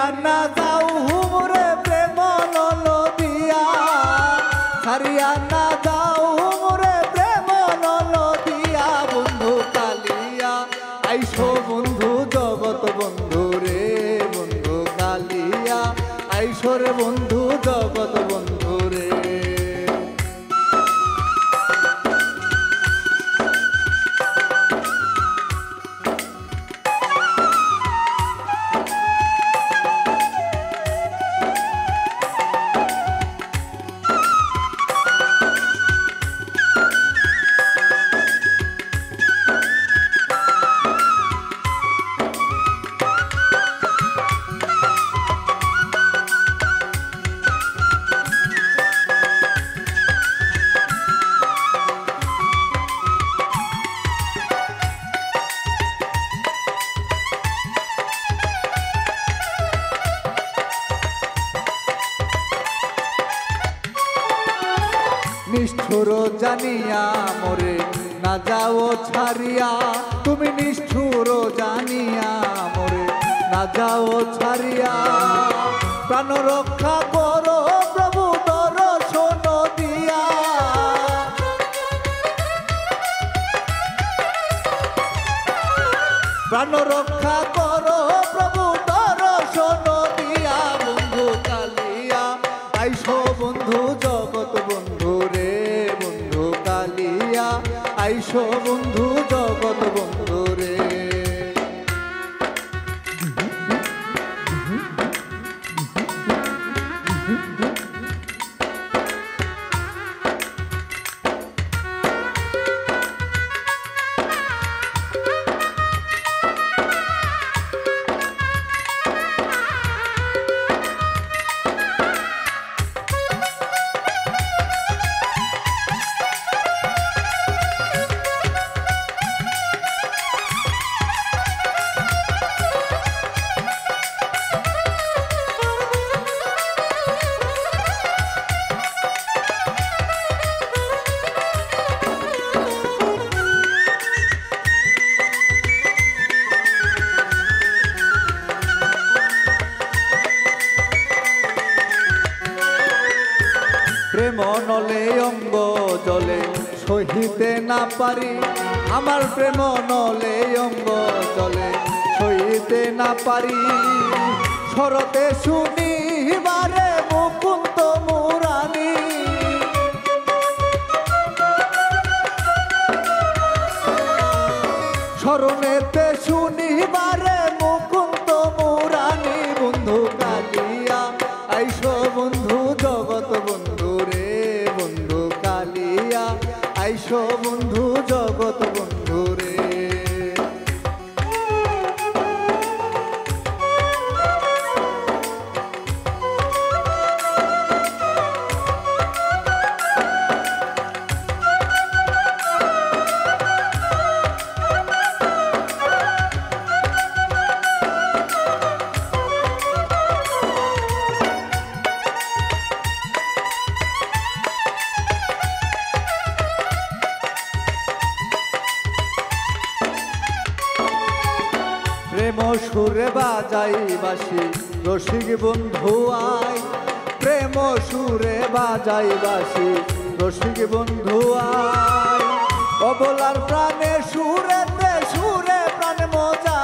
ছাড়িয়া না যাও মোরে প্রেম নদিয়া, ছাড়িয়া না যাও মোরে প্রেম নদিয়া। বন্ধু কালিয়া আইসো বন্ধু জগৎ বন্ধু রে, বন্ধু কালিয়া আইসো রে বন্ধু জগৎ বন্ধু রে। নিষ্ঠুর জানিয়া মোরে না যাও ছাড়িয়া, তুমি নিষ্ঠুর জানিয়া মোরে না যাও ছাড়িয়া। প্রাণ রক্ষা করো প্রভু দর্শন দিয়া, প্রাণ রক্ষা করো প্রভু দর্শন দিয়া। বন্ধু কালিয়া আইসো বন্ধু জগৎ বন্ধু রে, বন্ধু কালিয়া আইসো বন্ধু জগৎ বন্ধু রে। প্রেম নলে অঙ্গ জলে সহিতে না পারি, আমার প্রেম নলে অঙ্গ জলে সহিতে না পারি। শরতে শুনিবারে মুকুন্দ মুরানি, শরণেতে শুনিবারে মুকুন্দ মুরানি। বন্ধু কালিয়া আইসো বন্ধু জগৎ বন্ধু রে, বন্ধু কালিয়া আইসো বন্ধু জগৎ বন্ধু রে। প্রেম সুরে বাজাই বাসি রসিক বন্ধু আয়, প্রেম সুরে বাজাই বাসি রসিক বন্ধু আয়। অবলার প্রাণে সুরেতে সুরে প্রাণ মজা,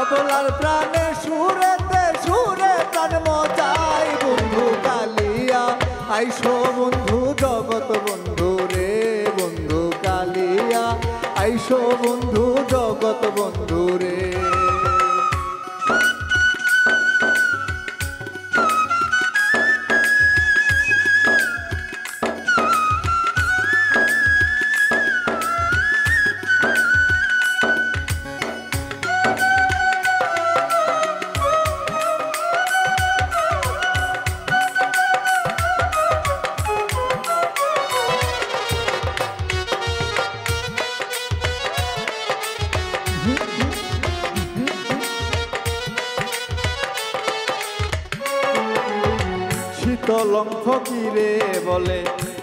অবলার প্রাণে সুরেতে সুরে প্রাণ মজাই। বন্ধু কালিয়া আইসো বন্ধু জগৎ বন্ধু রে, বন্ধু কালিয়া আইসো বন্ধু জগৎ বন্ধু রে। শীতলং ফকিরে বলে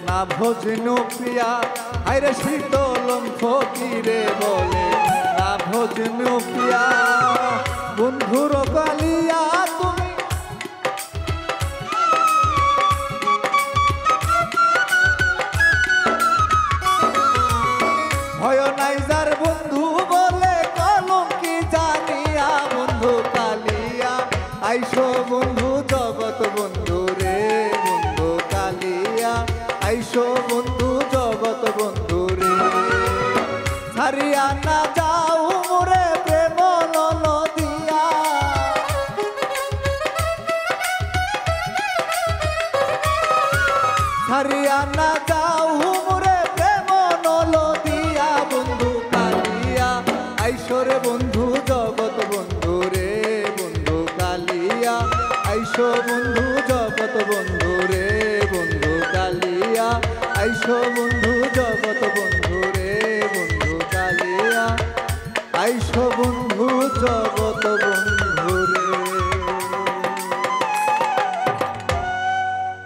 না ভজনু প্রিয়া, আইরে শীতলম ফকিরে বলে না ভজন পিয়া বন্ধুর কালিয়া তুমি ভয় নাই যার বন্ধু বলে কলঙ্কি জানিয়া বন্ধু কালিয়া আইসো বন্ধু জগৎ বন্ধু রে বন্ধু কালিয়া আইসো বন্ধু জগৎ বন্ধু রে ছাড়িয়া না যাও মোরে প্রেম নদিয়া ছাড়িয়া না যাও মোরে প্রেম নদিয়া বন্ধু কালিয়া আইসো রে বন্ধু জগৎ বন্ধু রে বন্ধু কালিয়া আইসো বন্ধু জগৎ বন্ধু রে বন্ধু কালিয়া আইসো